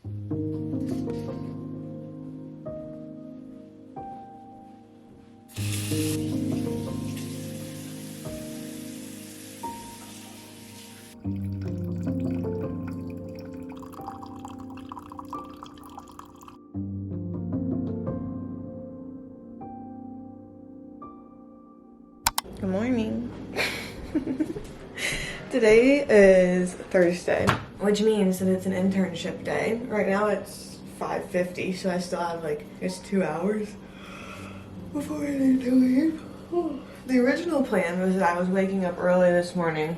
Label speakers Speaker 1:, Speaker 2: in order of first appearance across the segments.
Speaker 1: Good morning. Today is Thursday, which means that it's an internship day. Right now it's 5:50, so I still have like, it's 2 hours before I need to leave. The original plan was that I was waking up early this morning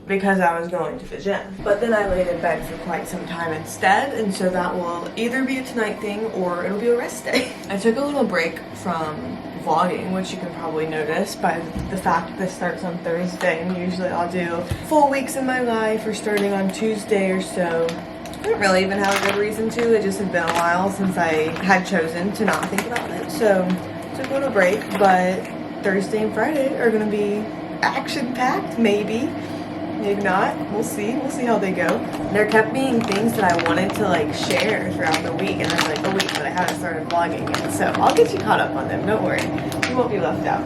Speaker 1: because I was going to the gym. But then I laid in bed for quite some time instead, and so that will either be a tonight thing or it'll be a rest day. I took a little break from vlogging, which you can probably notice by the fact that this starts on Thursday, and usually I'll do full weeks in my life or starting on Tuesday or so. I don't really even have a good reason to. It just had been a while since I had chosen to not think about it, so took a little break. But Thursday and Friday are gonna be action-packed, maybe not. We'll see how they go. There kept being things that I wanted to like share throughout the week, and I was like, oh wait, but I haven't started vlogging yet, so I'll get you caught up on them, don't worry, you won't be left out.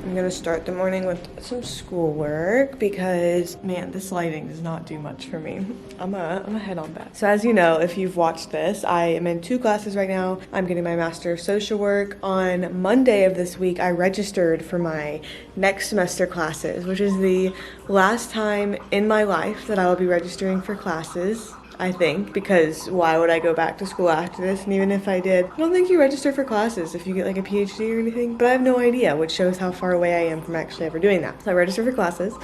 Speaker 1: I'm gonna start the morning with some schoolwork because, man, this lighting does not do much for me. I'm a head on back. So as you know, if you've watched this, I am in 2 classes right now. I'm getting my Master of Social Work. On Monday of this week, I registered for my next semester classes, which is the last time in my life that I will be registering for classes, I think, because why would I go back to school after this? And even if I did, I don't think you register for classes if you get like a PhD or anything, but I have no idea, which shows how far away I am from actually ever doing that. So I registered for classes.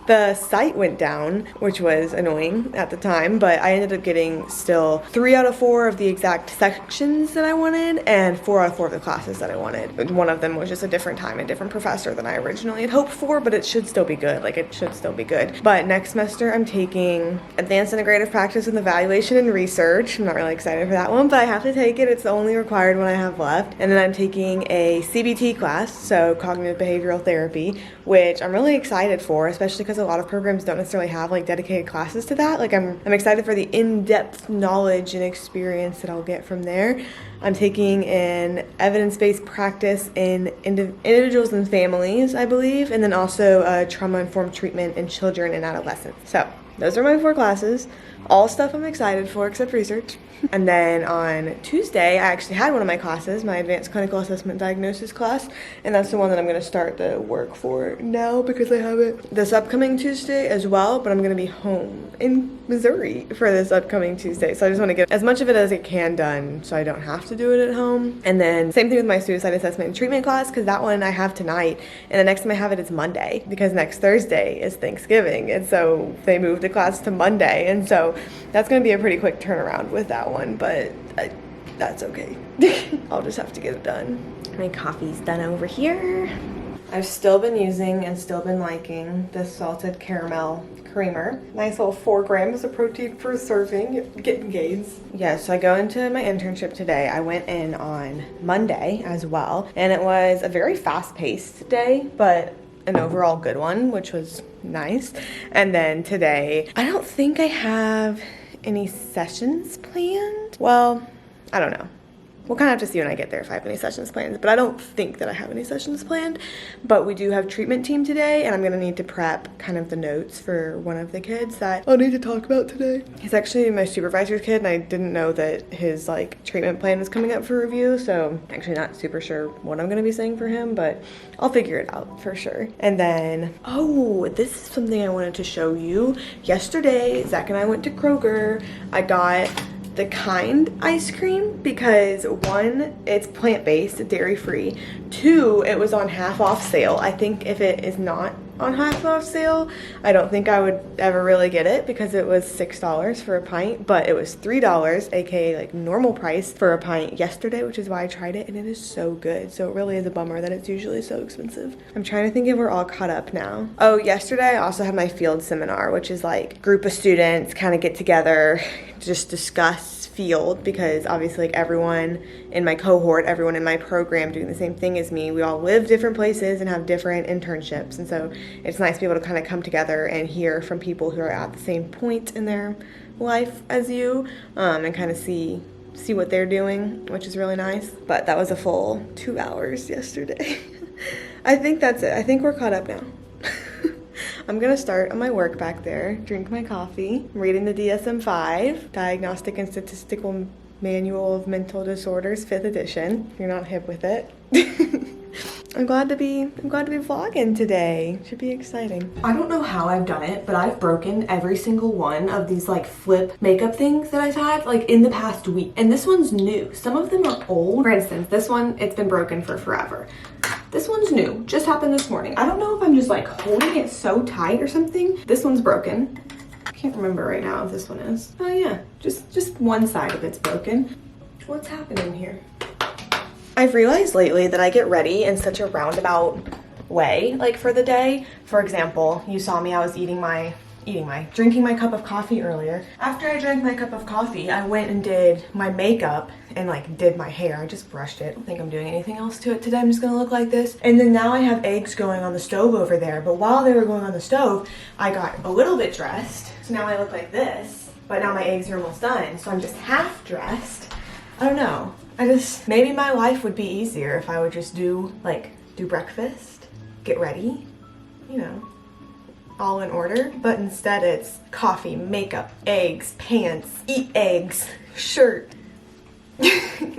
Speaker 1: The site went down, which was annoying at the time, but I ended up getting still 3 out of 4 of the exact sections that I wanted and 4 out of 4 of the classes that I wanted. One of them was just a different time, a different professor than I originally had hoped for, but it should still be good. Like, it should still be good. But next semester, I'm taking Advanced Integrative Practice and Evaluation and Research. I'm not really excited for that one, but I have to take it. It's the only required one I have left. And then I'm taking a CBT class, so Cognitive Behavioral Therapy, which I'm really excited for, especially because a lot of programs don't necessarily have like dedicated classes to that. Like, I'm excited for the in-depth knowledge and experience that I'll get from there. I'm taking an evidence-based practice in individuals and families, I believe, and then also trauma-informed treatment in children and adolescents. So those are my 4 classes. All stuff I'm excited for except research. And then on Tuesday, I actually had one of my classes, my Advanced Clinical Assessment Diagnosis class, and that's the one that I'm going to start the work for now because I have it this upcoming Tuesday as well, but I'm going to be home in Missouri for this upcoming Tuesday. So I just want to get as much of it as I can done so I don't have to do it at home. And then same thing with my Suicide Assessment and Treatment class, because that one I have tonight, and the next time I have it is Monday because next Thursday is Thanksgiving, and so they moved the class to Monday, and so that's going to be a pretty quick turnaround with that one, but that's okay. I'll just have to get it done. My coffee's done over here. I've still been using and still been liking this salted caramel creamer. Nice little 4 grams of protein per serving, getting gains. Yeah, so I go into my internship today. I went in on Monday as well, and it was a very fast-paced day, but an overall good one, which was nice. And then today, I don't think I have any sessions planned. Well, I don't know. We'll kind of have to see when I get there if I have any sessions planned, but I don't think that I have any sessions planned. But we do have treatment team today, and I'm gonna need to prep kind of the notes for one of the kids that I'll need to talk about today. He's actually my supervisor's kid, and I didn't know that his like treatment plan was coming up for review, so I'm actually not super sure what I'm gonna be saying for him, but I'll figure it out for sure. And then, oh, this is something I wanted to show you. Yesterday, Zach and I went to Kroger. I got the Kind ice cream because 1, it's plant-based, dairy-free. 2, it was on half off sale. I think if it is not on half off sale, I don't think I would ever really get it because it was $6 for a pint, but it was $3, aka like normal price for a pint yesterday, which is why I tried it, and it is so good. So it really is a bummer that it's usually so expensive. I'm trying to think if we're all caught up now. Oh, yesterday I also had my field seminar, which is like group of students kind of get together, just discuss field, because obviously like everyone in my cohort, everyone in my program doing the same thing as me, we all live different places and have different internships. And so it's nice to be able to kind of come together and hear from people who are at the same point in their life as you, and kind of see what they're doing, which is really nice. But that was a full 2 hours yesterday. I think that's it. I think we're caught up now. I'm gonna start on my work back there, drink my coffee, I'm reading the DSM-5, Diagnostic and Statistical Manual of Mental Disorders, 5th edition. If you're not hip with it. I'm glad to be vlogging today. Should be exciting. I don't know how I've done it, but I've broken every single one of these like flip makeup things that I've had like in the past week. And this one's new. Some of them are old. For instance, this one, it's been broken for forever. This one's new, just happened this morning. I don't know if I'm just like holding it so tight or something. This one's broken. I can't remember right now if this one is. Oh yeah, just one side of it's broken. What's happening here? I've realized lately that I get ready in such a roundabout way, like for the day. For example, you saw me, I was drinking my cup of coffee earlier. After I drank my cup of coffee, I went and did my makeup and like did my hair. I just brushed it. I don't think I'm doing anything else to it today. I'm just gonna look like this. And then now I have eggs going on the stove over there. But while they were going on the stove, I got a little bit dressed. So now I look like this, but now my eggs are almost done. So I'm just half dressed. I don't know. Maybe my life would be easier if I would just do breakfast, get ready, you know, all in order. But instead it's coffee, makeup, eggs, pants, eat eggs, shirt. I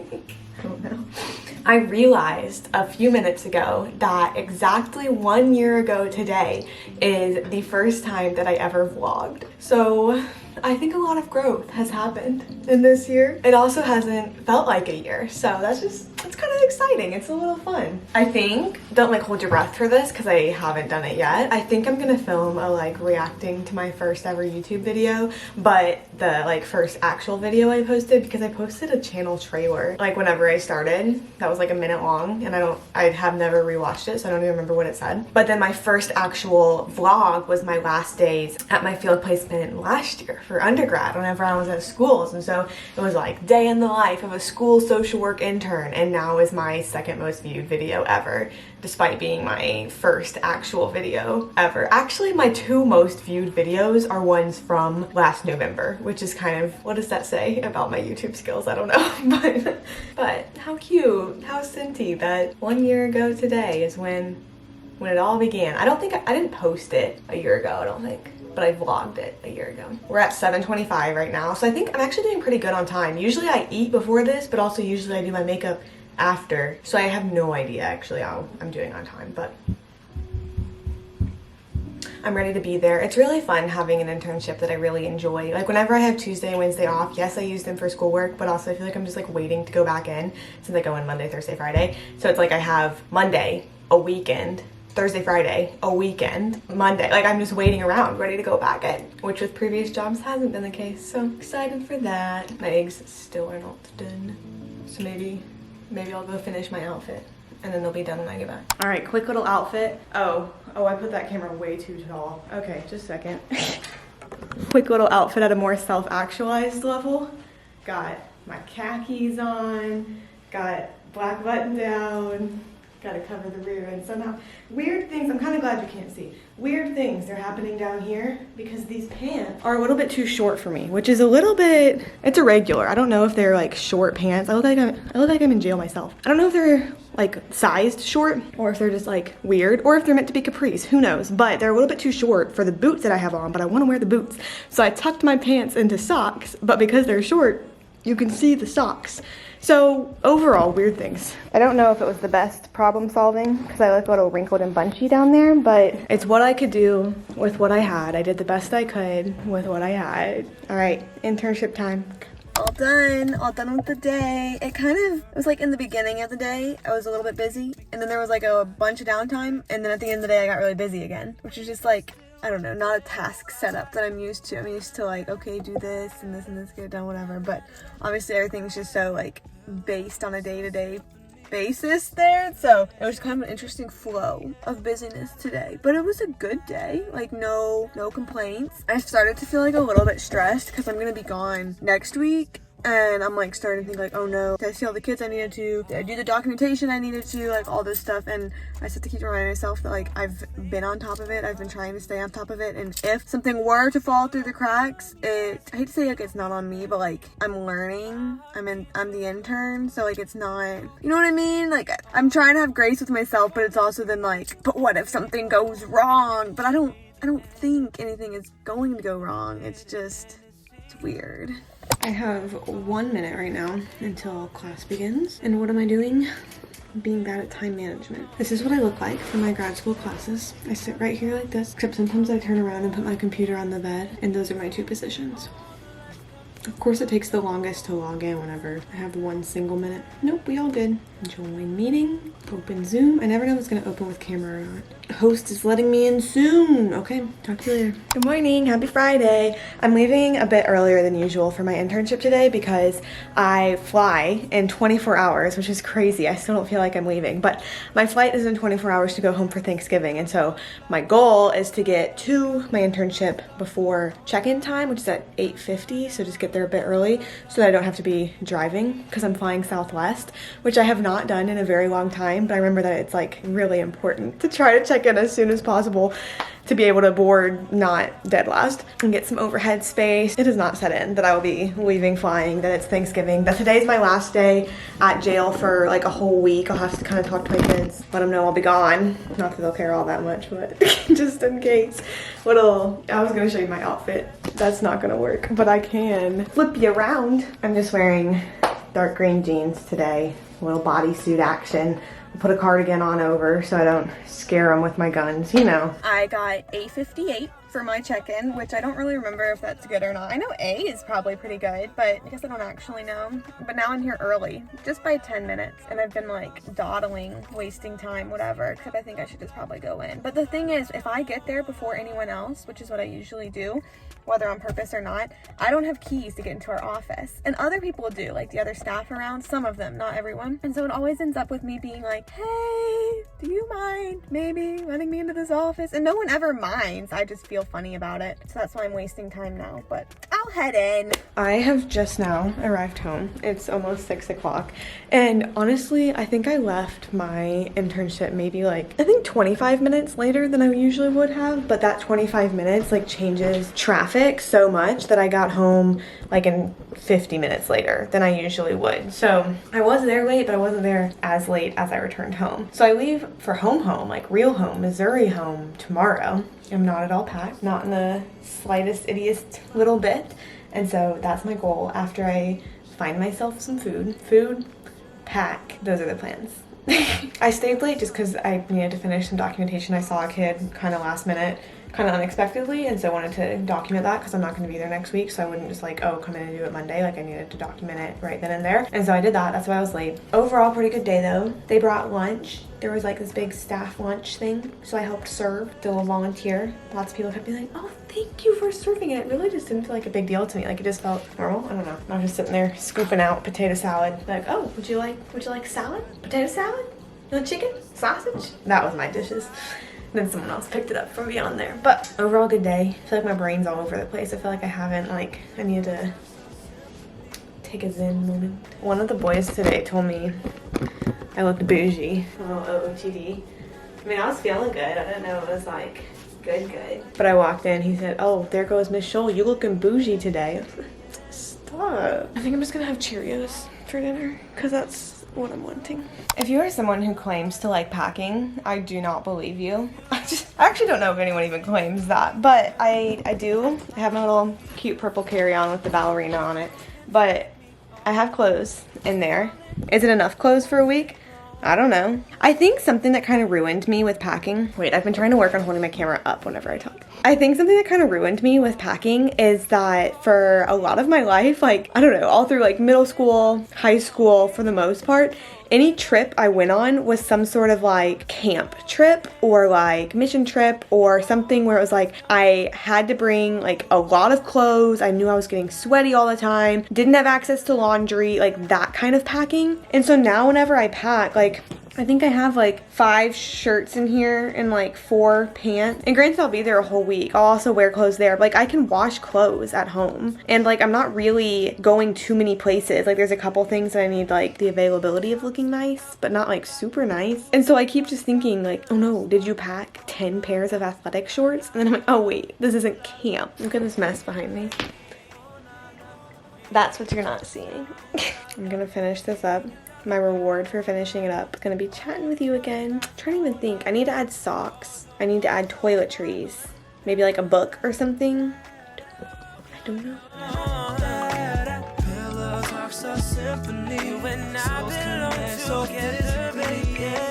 Speaker 1: don't know. I realized a few minutes ago that exactly 1 year ago today is the first time that I ever vlogged. So I think a lot of growth has happened in this year. It also hasn't felt like a year, so that's kind of exciting. It's a little fun. I think, don't like hold your breath for this because I haven't done it yet. I think I'm gonna film a like reacting to my first ever YouTube video, but the like first actual video I posted, because I posted a channel trailer like whenever I started that was like a minute long, and I have never rewatched it, so I don't even remember what it said. But then my first actual vlog was my last days at my field placement last year for undergrad whenever I was at schools. And so it was like day in the life of a school social work intern, and now is my second most viewed video ever, despite being my first actual video ever. Actually, my 2 most viewed videos are ones from last November, which is kind of, what does that say about my YouTube skills? I don't know. but how cute, how Cinty that 1 year ago today is when it all began. I didn't post it a year ago, I don't think, but I vlogged it a year ago. We're at 7:25 right now, so I think I'm actually doing pretty good on time. Usually I eat before this, but also usually I do my makeup after, so I have no idea actually how I'm doing on time, but I'm ready to be there. It's really fun having an internship that I really enjoy. Like whenever I have Tuesday and Wednesday off, yes, I use them for schoolwork, but also I feel like I'm just like waiting to go back in since I go in Monday, Thursday, Friday. So it's like I have Monday, a weekend, Thursday, Friday, a weekend, Monday. Like I'm just waiting around, ready to go back in, which with previous jobs hasn't been the case. So excited for that. My eggs still are not done. So maybe I'll go finish my outfit and then they'll be done when I get back. All right, quick little outfit. Oh, I put that camera way too tall. Okay, just a second. Quick little outfit at a more self-actualized level. Got my khakis on, got black button down, gotta cover the rear end somehow. Weird things, I'm kind of glad you can't see. Weird things are happening down here because these pants are a little bit too short for me, which is a little bit, it's irregular. I don't know if they're like short pants. I look like I'm in jail myself. I don't know if they're like sized short or if they're just like weird or if they're meant to be capris, who knows? But they're a little bit too short for the boots that I have on, but I want to wear the boots. So I tucked my pants into socks, but because they're short, you can see the socks. So overall, weird things. I don't know if it was the best problem solving because I look a little wrinkled and bunchy down there, but it's what I could do with what I had. I did the best I could with what I had. All right, internship time. All done with the day. It was like in the beginning of the day, I was a little bit busy, and then there was like a bunch of downtime, and then at the end of the day, I got really busy again, which is just like, I don't know, not a task setup that I'm used to. I'm used to like, okay, do this and this and this, get it done, whatever. But obviously everything's just so like based on a day-to-day basis there. So it was kind of an interesting flow of busyness today. But it was a good day, like no complaints. I started to feel like a little bit stressed because I'm gonna be gone next week and I'm like starting to think like, oh no, did I see all the kids I needed to? Did I do the documentation I needed to? Like all this stuff. And I just have to keep reminding myself that like I've been on top of it. I've been trying to stay on top of it. And if something were to fall through the cracks, I hate to say like it's not on me, but like I'm learning. I'm the intern, so like it's not, you know what I mean? Like I'm trying to have grace with myself, but it's also then like, but what if something goes wrong? But I don't think anything is going to go wrong. It's weird. I have 1 minute right now until class begins. And what am I doing? Being bad at time management. This is what I look like for my grad school classes. I sit right here like this, except sometimes I turn around and put my computer on the bed, and those are my 2 positions. Of course, it takes the longest to log in whenever I have 1 single minute. Nope, we all good. Join meeting, open Zoom. I never know if it's gonna open with camera or not. Host is letting me in soon. Okay, talk to you later. Good morning, happy Friday. I'm leaving a bit earlier than usual for my internship today because I fly in 24 hours, which is crazy. I still don't feel like I'm leaving, but my flight is in 24 hours to go home for Thanksgiving. And so my goal is to get to my internship before check-in time, which is at 8:50. So just get there a bit early so that I don't have to be driving because I'm flying Southwest, which I have not done in a very long time, but I remember that it's like really important to try to check in as soon as possible to be able to board not dead last and get some overhead space. It has not set in that I will be leaving flying, that it's Thanksgiving, that today's my last day at jail for like a whole week. I'll have to kind of talk to my kids, let them know I'll be gone. Not that they'll care all that much, but just in case. I was gonna show you my outfit. That's not gonna work, but I can flip you around. I'm just wearing dark green jeans today, a little bodysuit action. I'll put a cardigan on over so I don't scare them with my guns, you know. I got A58 for my check-in, which I don't really remember if that's good or not. I know A is probably pretty good, but I guess I don't actually know. But now I'm here early, just by 10 minutes, and I've been like dawdling, wasting time, whatever, except I think I should just probably go in. But the thing is, if I get there before anyone else, which is what I usually do, whether on purpose or not, I don't have keys to get into our office. And other people do, like the other staff around, some of them, not everyone. And so it always ends up with me being like, hey, do you mind maybe letting me into this office? And no one ever minds. I just feel funny about it. So that's why I'm wasting time now, but I'll head in. I have just now arrived home. It's almost 6 o'clock. And honestly, I think I left my internship maybe like, I think 25 minutes later than I usually would have. But that 25 minutes like changes traffic so much that I got home like in 50 minutes later than I usually would. So I was there late, but I wasn't there as late as I returned home. So I leave for home, like real home, Missouri home tomorrow. I'm not at all packed, not in the slightest ittiest little bit. And so that's my goal after I find myself some food, pack. Those are the plans. I stayed late just because I needed to finish some documentation. I saw a kid kind of last minute, kind of unexpectedly, and so I wanted to document that because I'm not going to be there next week, so I wouldn't just like, oh, come in and do it Monday. Like I needed to document it right then and there, and so I did that. That's why I was late. Overall, pretty good day though. They brought lunch. There was like this big staff lunch thing, so I helped serve, did a little volunteer. Lots of people kept being like, oh, thank you for serving it. It really just didn't feel like a big deal to me. Like it just felt normal. I don't know. I was just sitting there scooping out potato salad. Like, oh, would you like salad? Potato salad? No chicken? Sausage? That was my dishes. Then someone else picked it up from beyond there. But overall, good day. I feel like my brain's all over the place. I feel like I haven't, like, I need to take a zen moment. One of the boys today told me I looked bougie. A little OOTD. I mean, I was feeling good. I didn't know it was like good. But I walked in, he said, oh, there goes Miss Scholl. You looking bougie today. I was like, stop. I think I'm just gonna have Cheerios for dinner because that's what I'm wanting. If you are someone who claims to like packing, I do not believe you. I actually don't know if anyone even claims that, but I do. I have my little cute purple carry-on with the ballerina on it, but I have clothes in there. Is it enough clothes for a week? I don't know. I think something that kind of ruined me with packing, wait, I've been trying to work on holding my camera up whenever I talk. I think something that kind of ruined me with packing is that for a lot of my life, like, I don't know, all through like middle school, high school, for the most part, any trip I went on was some sort of like camp trip or like mission trip or something where it was like I had to bring like a lot of clothes. I knew I was getting sweaty all the time, didn't have access to laundry, like that kind of packing. And so now whenever I pack, like I think I have like 5 shirts in here and like 4 pants. And granted, I'll be there a whole week. I'll also wear clothes there. But like I can wash clothes at home. And like I'm not really going too many places. Like there's a couple things that I need like the availability of looking nice, but not like super nice. And so I keep just thinking like, oh no, did you pack 10 pairs of athletic shorts? And then I'm like, oh wait, this isn't camp. Look at this mess behind me. That's what you're not seeing. I'm gonna finish this up. My reward for finishing it up is gonna be chatting with you again. I'm trying to even think. I need to add socks. I need to add toiletries. Maybe like a book or something. I don't know. Pillow talks a symphony when I belong together, baby.